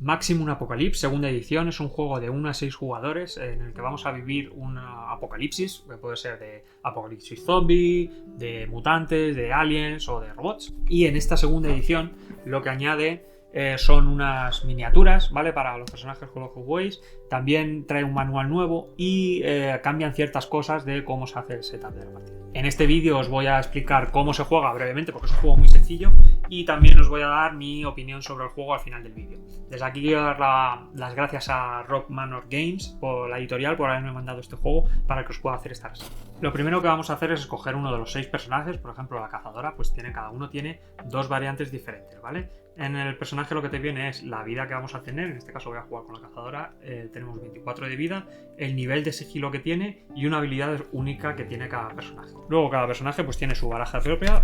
Maximum Apocalypse, segunda edición, es un juego de 1 a 6 jugadores en el que vamos a vivir un apocalipsis, que puede ser de apocalipsis zombie, de mutantes, de aliens o de robots. Y en esta segunda edición lo que añade son unas miniaturas, ¿vale? Para los personajes con los que juguéis. También trae un manual nuevo y cambian ciertas cosas de cómo se hace el setup de la partida. En este vídeo os voy a explicar cómo se juega brevemente, porque es un juego muy sencillo, y también os voy a dar mi opinión sobre el juego al final del vídeo. Desde aquí quiero dar las gracias a Rock Manor Games, por la editorial, por haberme mandado este juego para que os pueda hacer esta reseña. Lo primero que vamos a hacer es escoger uno de los 6 personajes. Por ejemplo, la cazadora, pues cada uno tiene 2 variantes diferentes, ¿vale? En el personaje lo que te viene es la vida que vamos a tener. En este caso voy a jugar con la cazadora. Tenemos 24 de vida, el nivel de sigilo que tiene y una habilidad única que tiene cada personaje. Luego cada personaje pues tiene su baraja propia,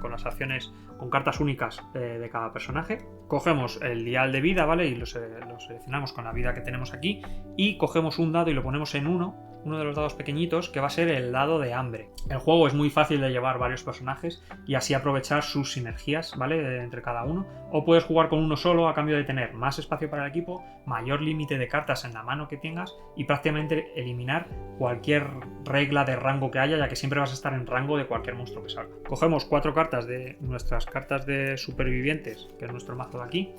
con las acciones, con cartas únicas de cada personaje. Cogemos el dial de vida, ¿vale? Y lo seleccionamos con la vida que tenemos aquí. Y cogemos un dado y lo ponemos en uno de los dados pequeñitos, que va a ser el dado de hambre. El juego es muy fácil de llevar varios personajes y así aprovechar sus sinergias, ¿vale? Entre cada uno. O puedes jugar con uno solo a cambio de tener más espacio para el equipo, mayor límite de cartas en la mano que tengas y prácticamente eliminar cualquier regla de rango que haya, ya que siempre vas a estar en rango de cualquier monstruo que salga. Cogemos 4 cartas de nuestras cartas de supervivientes, que es nuestro mazo de aquí,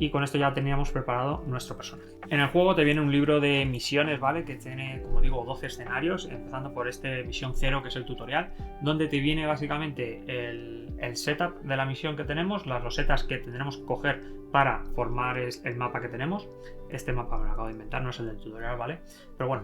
y con esto ya teníamos preparado nuestro personaje. En el juego te viene un libro de misiones, ¿vale? Que tiene, como digo, 12 escenarios, empezando por misión 0, que es el tutorial, donde te viene básicamente el setup de la misión que tenemos, las losetas que tendremos que coger para formar el mapa que tenemos. Este mapa me lo acabo de inventar, no es el del tutorial, ¿vale? Pero bueno,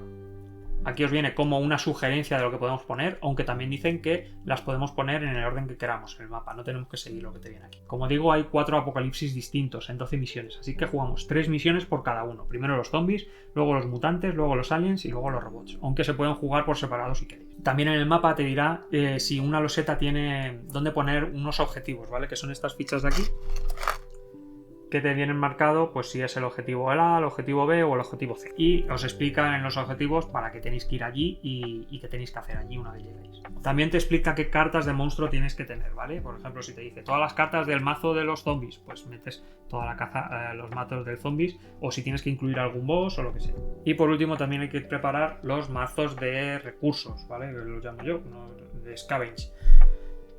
aquí os viene como una sugerencia de lo que podemos poner, aunque también dicen que las podemos poner en el orden que queramos en el mapa, no tenemos que seguir lo que te viene aquí. Como digo, hay 4 apocalipsis distintos en 12 misiones, así que jugamos 3 misiones por cada uno. Primero los zombies, luego los mutantes, luego los aliens y luego los robots, aunque se pueden jugar por separado si queréis. También en el mapa te dirá si una loseta tiene dónde poner unos objetivos, ¿vale? Que son estas fichas de aquí, que te vienen marcado pues si es el objetivo A, el objetivo B o el objetivo C. Y os explican en los objetivos para qué tenéis que ir allí y qué tenéis que hacer allí una vez lleguéis. También te explica qué cartas de monstruo tienes que tener, ¿vale? Por ejemplo, si te dice todas las cartas del mazo de los zombies, pues metes toda la caza, los mazos del zombies, o si tienes que incluir algún boss o lo que sea. Y por último también hay que preparar los mazos de recursos, ¿vale? Los llamo yo, de scavenge,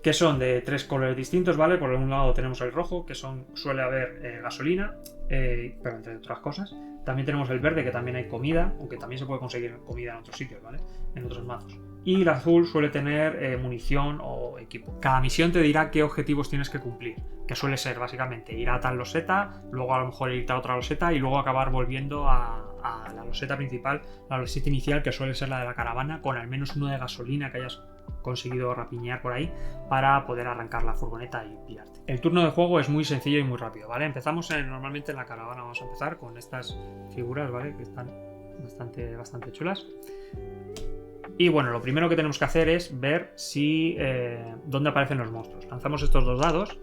que son de 3 colores distintos, ¿vale? Por un lado tenemos el rojo, que suele haber gasolina, pero entre otras cosas. También tenemos el verde, que también hay comida, aunque también se puede conseguir comida en otros sitios, ¿vale? En otros mazos. Y el azul suele tener munición o equipo. Cada misión te dirá qué objetivos tienes que cumplir, que suele ser básicamente ir a tal loseta, luego a lo mejor irte a otra loseta y luego acabar volviendo a la loseta principal, la loseta inicial, que suele ser la de la caravana, con al menos uno de gasolina que hayas conseguido rapiñar por ahí para poder arrancar la furgoneta y pillarte. El turno de juego es muy sencillo y muy rápido, ¿vale? Empezamos normalmente en la caravana, vamos a empezar con estas figuras, ¿vale? Que están bastante chulas. Y bueno, lo primero que tenemos que hacer es ver si dónde aparecen los monstruos. Lanzamos estos 2 dados,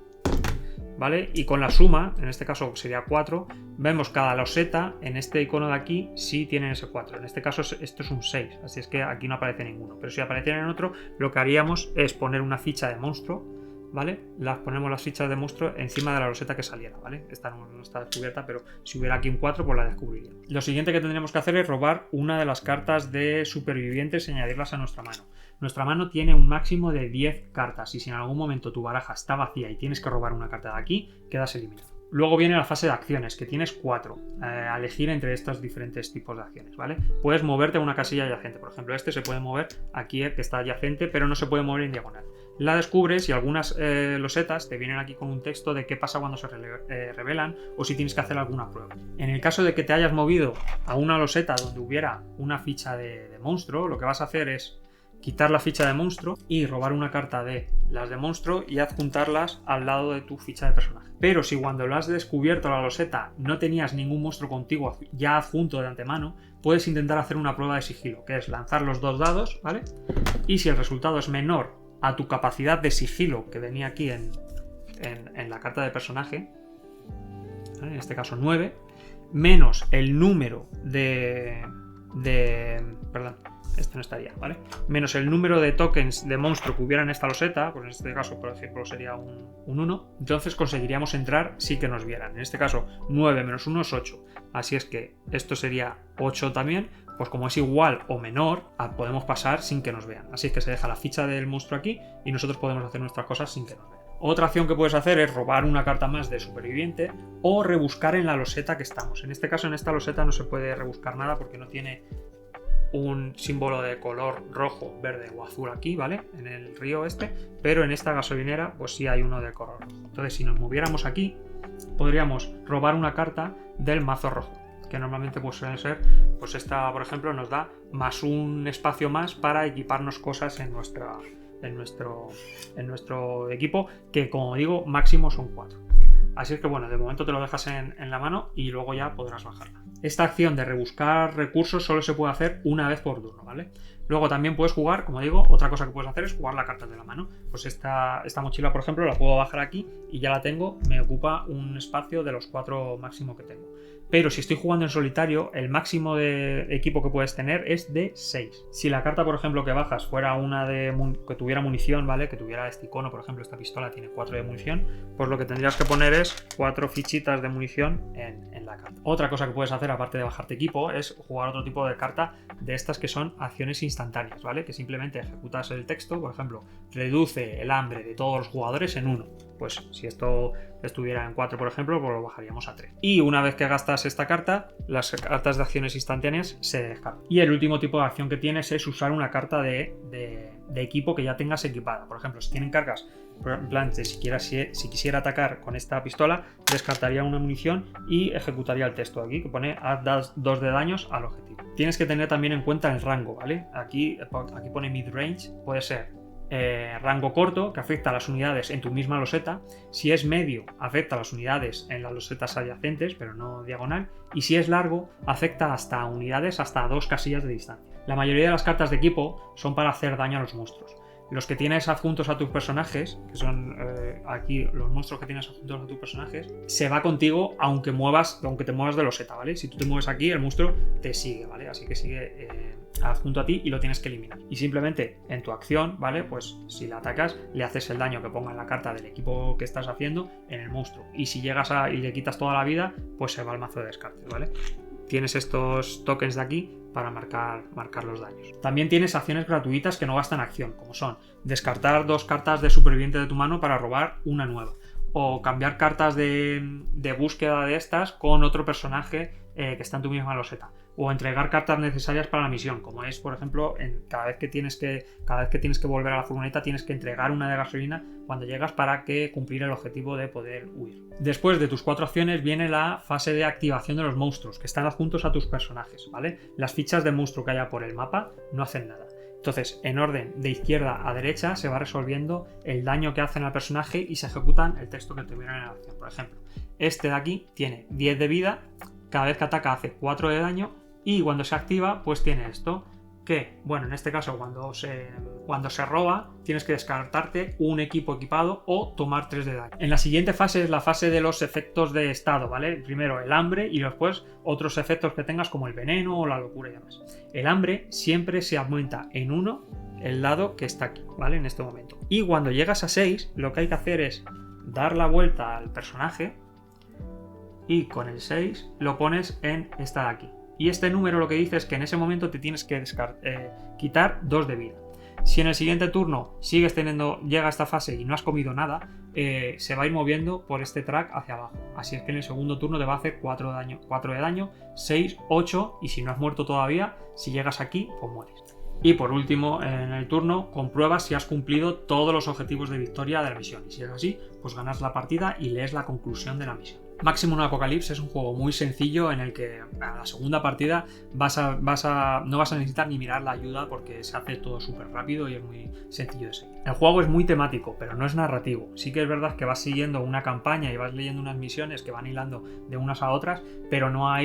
¿vale? Y con la suma, en este caso sería 4, vemos cada loseta en este icono de aquí si tienen ese 4. En este caso esto es un 6, así es que aquí no aparece ninguno. Pero si apareciera en otro, lo que haríamos es poner una ficha de monstruo, ¿vale? Ponemos las fichas de monstruo encima de la loseta que saliera, ¿vale? Esta no está descubierta, pero si hubiera aquí un 4, pues la descubriría. Lo siguiente que tendremos que hacer es robar una de las cartas de supervivientes y añadirlas a nuestra mano. Nuestra mano tiene un máximo de 10 cartas y si en algún momento tu baraja está vacía y tienes que robar una carta de aquí, quedas eliminado. Luego viene la fase de acciones, que tienes 4 a elegir entre estos diferentes tipos de acciones, ¿vale? Puedes moverte a una casilla adyacente, por ejemplo este se puede mover aquí, que está adyacente, pero no se puede mover en diagonal. La descubres y algunas losetas te vienen aquí con un texto de qué pasa cuando se revelan o si tienes que hacer alguna prueba. En el caso de que te hayas movido a una loseta donde hubiera una ficha de monstruo, lo que vas a hacer es quitar la ficha de monstruo y robar una carta de las de monstruo y adjuntarlas al lado de tu ficha de personaje. Pero si cuando lo has descubierto la loseta no tenías ningún monstruo contigo ya adjunto de antemano, puedes intentar hacer una prueba de sigilo, que es lanzar los 2 dados, ¿vale? Y si el resultado es menor a tu capacidad de sigilo que venía aquí en la carta de personaje, ¿vale? En este caso 9, menos el número este no estaría, ¿vale? Menos el número de tokens de monstruo que hubiera en esta loseta, pues en este caso, por ejemplo, sería un 1, entonces conseguiríamos entrar sin que nos vieran. En este caso, 9 menos 1 es 8, así es que esto sería 8 también, pues como es igual o menor, podemos pasar sin que nos vean. Así es que se deja la ficha del monstruo aquí y nosotros podemos hacer nuestras cosas sin que nos vean. Otra acción que puedes hacer es robar una carta más de superviviente o rebuscar en la loseta que estamos. En este caso, en esta loseta no se puede rebuscar nada porque no tiene un símbolo de color rojo, verde o azul aquí, ¿vale? En el río este, pero en esta gasolinera pues sí hay uno de color rojo. Entonces, si nos moviéramos aquí, podríamos robar una carta del mazo rojo, que normalmente pues suelen ser, pues esta, por ejemplo, nos da más un espacio más para equiparnos cosas en nuestro equipo, que como digo, máximo son 4. Así es que bueno, de momento te lo dejas en la mano y luego ya podrás bajarla. Esta acción de rebuscar recursos solo se puede hacer una vez por turno, ¿vale? Luego también puedes jugar, como digo, otra cosa que puedes hacer es jugar la carta de la mano. Pues esta mochila, por ejemplo, la puedo bajar aquí y ya la tengo, me ocupa un espacio de los 4 máximo que tengo. Pero si estoy jugando en solitario, el máximo de equipo que puedes tener es de 6. Si la carta, por ejemplo, que bajas fuera una que tuviera munición, ¿vale? Que tuviera este icono, por ejemplo, esta pistola tiene 4 de munición, pues lo que tendrías que poner es 4 fichitas de munición en la carta. Otra cosa que puedes hacer, aparte de bajarte equipo, es jugar otro tipo de carta de estas que son acciones instantáneas, ¿vale? Que simplemente ejecutas el texto, por ejemplo, reduce el hambre de todos los jugadores en 1. Pues si esto estuviera en 4, por ejemplo, pues lo bajaríamos a 3. Y una vez que gastas esta carta, las cartas de acciones instantáneas se descartan. Y el último tipo de acción que tienes es usar una carta de equipo que ya tengas equipada. Por ejemplo, si tienen cargas, en plan, si quisiera atacar con esta pistola, descartaría una munición y ejecutaría el texto aquí, que pone haz 2 de daños al objetivo. Tienes que tener también en cuenta el rango, ¿vale? Aquí pone mid-range, puede ser rango corto, que afecta a las unidades en tu misma loseta. Si es medio, afecta a las unidades en las losetas adyacentes, pero no diagonal. Y si es largo, afecta hasta unidades hasta 2 casillas de distancia. La mayoría de las cartas de equipo son para hacer daño a los monstruos. Los que tienes adjuntos a tus personajes, que son aquí los monstruos que tienes adjuntos a tus personajes, se va contigo aunque te muevas de loseta, ¿vale? Si tú te mueves aquí, el monstruo te sigue, ¿vale? Así que sigue adjunto a ti y lo tienes que eliminar. Y simplemente en tu acción, ¿vale? Pues si la atacas, le haces el daño que ponga en la carta del equipo que estás haciendo en el monstruo. Y si llegas y le quitas toda la vida, pues se va al mazo de descarte, ¿vale? Tienes estos tokens de aquí para marcar los daños. También tienes acciones gratuitas que no gastan acción, como son descartar 2 cartas de superviviente de tu mano para robar una nueva, o cambiar cartas de búsqueda de estas con otro personaje que está en tu misma loseta, o entregar cartas necesarias para la misión, como es, por ejemplo, cada vez que tienes que volver a la furgoneta, tienes que entregar una de gasolina cuando llegas para cumplir el objetivo de poder huir. Después de tus 4 acciones viene la fase de activación de los monstruos, que están adjuntos a tus personajes, ¿vale? Las fichas de monstruo que haya por el mapa no hacen nada. Entonces, en orden de izquierda a derecha se va resolviendo el daño que hacen al personaje y se ejecutan el texto que tuvieron en la acción. Por ejemplo, este de aquí tiene 10 de vida, cada vez que ataca hace 4 de daño y cuando se activa pues tiene esto, que, bueno, en este caso cuando se roba tienes que descartarte un equipo equipado o tomar 3 de daño. En la siguiente fase es la fase de los efectos de estado, ¿vale? Primero el hambre y después otros efectos que tengas como el veneno o la locura y demás. El hambre siempre se aumenta en 1 el dado que está aquí, ¿vale? En este momento. Y cuando llegas a 6 lo que hay que hacer es dar la vuelta al personaje y con el 6 lo pones en esta de aquí. Y este número lo que dice es que en ese momento te tienes que quitar 2 de vida. Si en el siguiente turno llega a esta fase y no has comido nada, se va a ir moviendo por este track hacia abajo. Así es que en el segundo turno te va a hacer 4 de daño, 6, 8 y si no has muerto todavía, si llegas aquí, pues mueres. Y por último, en el turno, compruebas si has cumplido todos los objetivos de victoria de la misión. Y si es así, pues ganas la partida y lees la conclusión de la misión. Maximum Apocalypse es un juego muy sencillo en el que a la segunda partida no vas a necesitar ni mirar la ayuda porque se hace todo súper rápido y es muy sencillo de seguir. El juego es muy temático, pero no es narrativo. Sí que es verdad que vas siguiendo una campaña y vas leyendo unas misiones que van hilando de unas a otras, pero no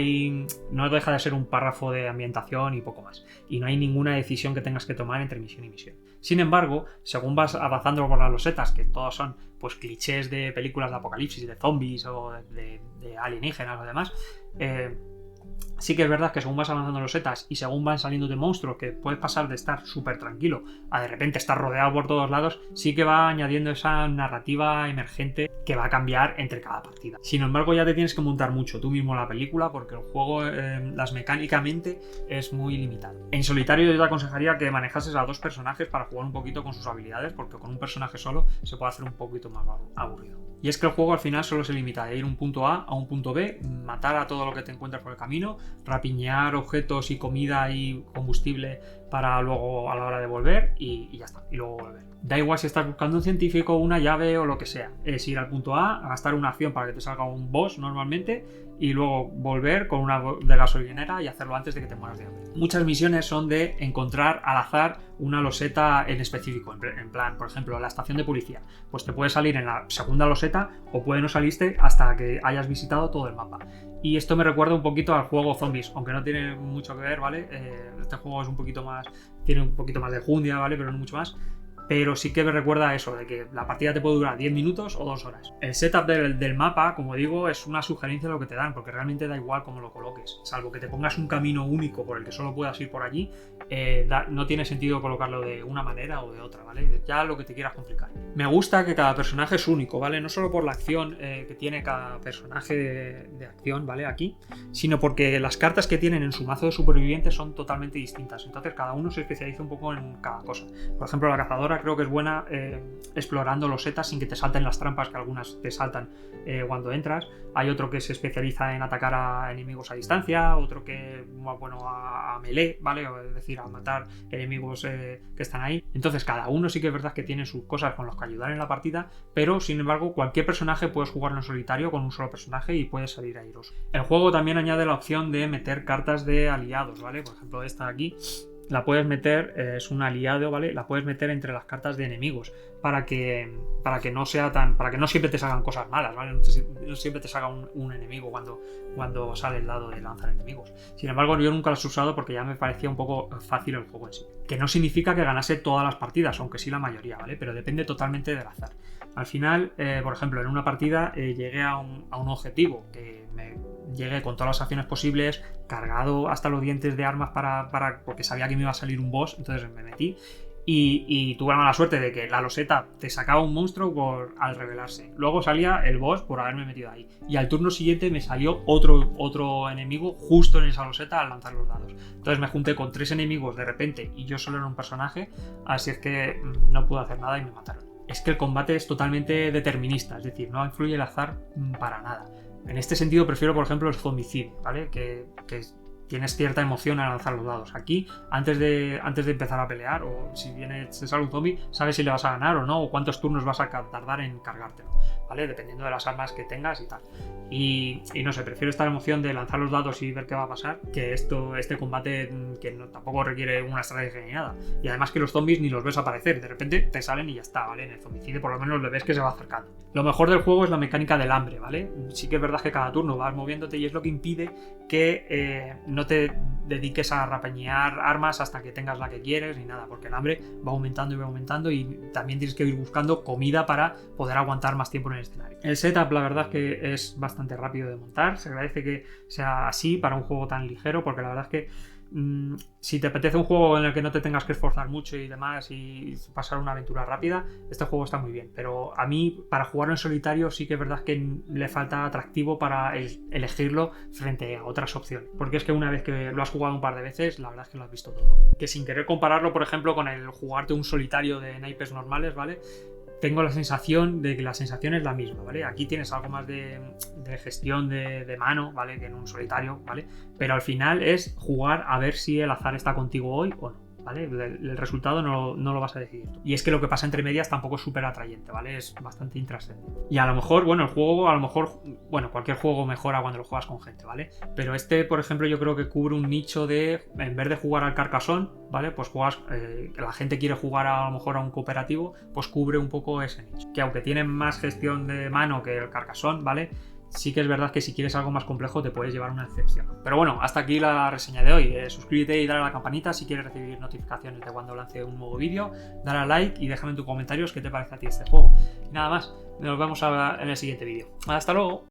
deja de ser un párrafo de ambientación y poco más. Y no hay ninguna decisión que tengas que tomar entre misión y misión. Sin embargo, según vas avanzando por las losetas, que todos son pues clichés de películas de apocalipsis, de zombies o de alienígenas o demás, Sí que es verdad que según vas avanzando en los setas y según van saliendo de monstruos, que puedes pasar de estar súper tranquilo a de repente estar rodeado por todos lados, sí que va añadiendo esa narrativa emergente que va a cambiar entre cada partida. Sin embargo, ya te tienes que montar mucho tú mismo la película, porque el juego, las mecánicamente, es muy limitado. En solitario yo te aconsejaría que manejases a 2 personajes para jugar un poquito con sus habilidades, porque con un personaje solo se puede hacer un poquito más aburrido. Y es que el juego al final solo se limita a ir de un punto A a un punto B, matar a todo lo que te encuentres por el camino, rapiñar objetos y comida y combustible para luego a la hora de volver y ya está, y luego volver. Da igual si estás buscando un científico, una llave o lo que sea. Es ir al punto A, gastar una acción para que te salga un boss normalmente y luego volver con una de gasolinera y hacerlo antes de que te mueras de hambre. Muchas misiones son de encontrar al azar una loseta en específico, en plan, por ejemplo, la estación de policía. Pues te puede salir en la segunda loseta o puede no salirte hasta que hayas visitado todo el mapa. Y esto me recuerda un poquito al juego Zombies, aunque no tiene mucho que ver, ¿vale? Este juego es un poquito más, tiene un poquito más de enjundia, ¿vale? Pero no mucho más. Pero sí que me recuerda a eso, de que la partida te puede durar 10 minutos o 2 horas. El setup del mapa, como digo, es una sugerencia de lo que te dan, porque realmente da igual cómo lo coloques. Salvo que te pongas un camino único por el que solo puedas ir por allí, no tiene sentido colocarlo de una manera o de otra, ¿vale? Ya lo que te quieras complicar. Me gusta que cada personaje es único, ¿vale? No solo por la acción que tiene cada personaje de acción, ¿vale? Aquí, sino porque las cartas que tienen en su mazo de supervivientes son totalmente distintas. Entonces cada uno se especializa un poco en cada cosa. Por ejemplo, la cazadora creo que es buena explorando los setas sin que te salten las trampas, que algunas te saltan cuando entras. Hay otro que se especializa en atacar a enemigos a distancia, otro que bueno a melee, ¿vale? Es decir, a matar enemigos que están ahí. Entonces cada uno sí que es verdad que tiene sus cosas con las que ayudar en la partida, pero sin embargo cualquier personaje puedes jugarlo en solitario con un solo personaje y puedes salir airoso. El juego también añade la opción de meter cartas de aliados, ¿vale? Por ejemplo, esta de aquí la puedes meter, es un aliado, ¿vale? La puedes meter entre las cartas de enemigos para que no sea tan, para que no siempre te salgan cosas malas, ¿vale? No siempre te salga un enemigo cuando sale el lado de lanzar enemigos. Sin embargo, yo nunca las he usado porque ya me parecía un poco fácil el juego en sí. Que no significa que ganase todas las partidas, aunque sí la mayoría, ¿vale? Pero depende totalmente del azar. Al final, por ejemplo, en una partida llegué a un objetivo que me llegué con todas las acciones posibles, cargado hasta los dientes de armas porque sabía que me iba a salir un boss, entonces me metí y tuve la mala suerte de que la loseta te sacaba un monstruo al revelarse. Luego salía el boss por haberme metido ahí. Y al turno siguiente me salió otro enemigo justo en esa loseta al lanzar los dados. Entonces me junté con 3 enemigos de repente y yo solo era un personaje, así es que no pude hacer nada y me mataron. Es que el combate es totalmente determinista, es decir, no influye el azar para nada. En este sentido prefiero, por ejemplo, el zombicide, ¿vale? Que tienes cierta emoción al lanzar los dados. Aquí, antes de empezar a pelear, o si se sale un zombie, sabes si le vas a ganar o no, o cuántos turnos vas a tardar en cargártelo, ¿vale? Dependiendo de las armas que tengas y tal. Y no sé, prefiero esta emoción de lanzar los dados y ver qué va a pasar que este combate que tampoco requiere una estrategia ni nada. Y además que los zombies ni los ves aparecer, de repente te salen y ya está, ¿vale? En el zombicide por lo menos le ves que se va acercando. Lo mejor del juego es la mecánica del hambre, ¿vale? Sí que es verdad que cada turno vas moviéndote y es lo que impide que no te dediques a rapeñear armas hasta que tengas la que quieres ni nada, porque el hambre va aumentando y también tienes que ir buscando comida para poder aguantar más tiempo en el escenario. El setup la verdad es que es bastante rápido de montar, se agradece que sea así para un juego tan ligero, porque la verdad es que si te apetece un juego en el que no te tengas que esforzar mucho y demás y pasar una aventura rápida, este juego está muy bien, pero a mí para jugarlo en solitario sí que es verdad que le falta atractivo para elegirlo frente a otras opciones, porque es que una vez que lo has jugado un par de veces, la verdad es que lo has visto todo. Que sin querer compararlo, por ejemplo, con el jugarte un solitario de naipes normales, ¿vale? Tengo la sensación de que la sensación es la misma, ¿vale? Aquí tienes algo más de gestión de mano, ¿vale? Que en un solitario, ¿vale? Pero al final es jugar a ver si el azar está contigo hoy o no, ¿vale? El resultado no lo vas a decidir tú. Y es que lo que pasa entre medias tampoco es súper atrayente, ¿vale? Es bastante intrascendente. Y a lo mejor, bueno, cualquier juego mejora cuando lo juegas con gente, ¿vale? Pero este, por ejemplo, yo creo que cubre un nicho de, en vez de jugar al Carcassonne, ¿vale? Pues juegas, la gente quiere jugar a lo mejor a un cooperativo, pues cubre un poco ese nicho. Que aunque tiene más gestión de mano que el Carcassonne, ¿vale? Sí que es verdad que si quieres algo más complejo te puedes llevar una excepción. Pero bueno, hasta aquí la reseña de hoy. Suscríbete y dale a la campanita si quieres recibir notificaciones de cuando lance un nuevo vídeo. Dale a like y déjame en tus comentarios qué te parece a ti este juego. Y nada más, nos vemos en el siguiente vídeo. Hasta luego.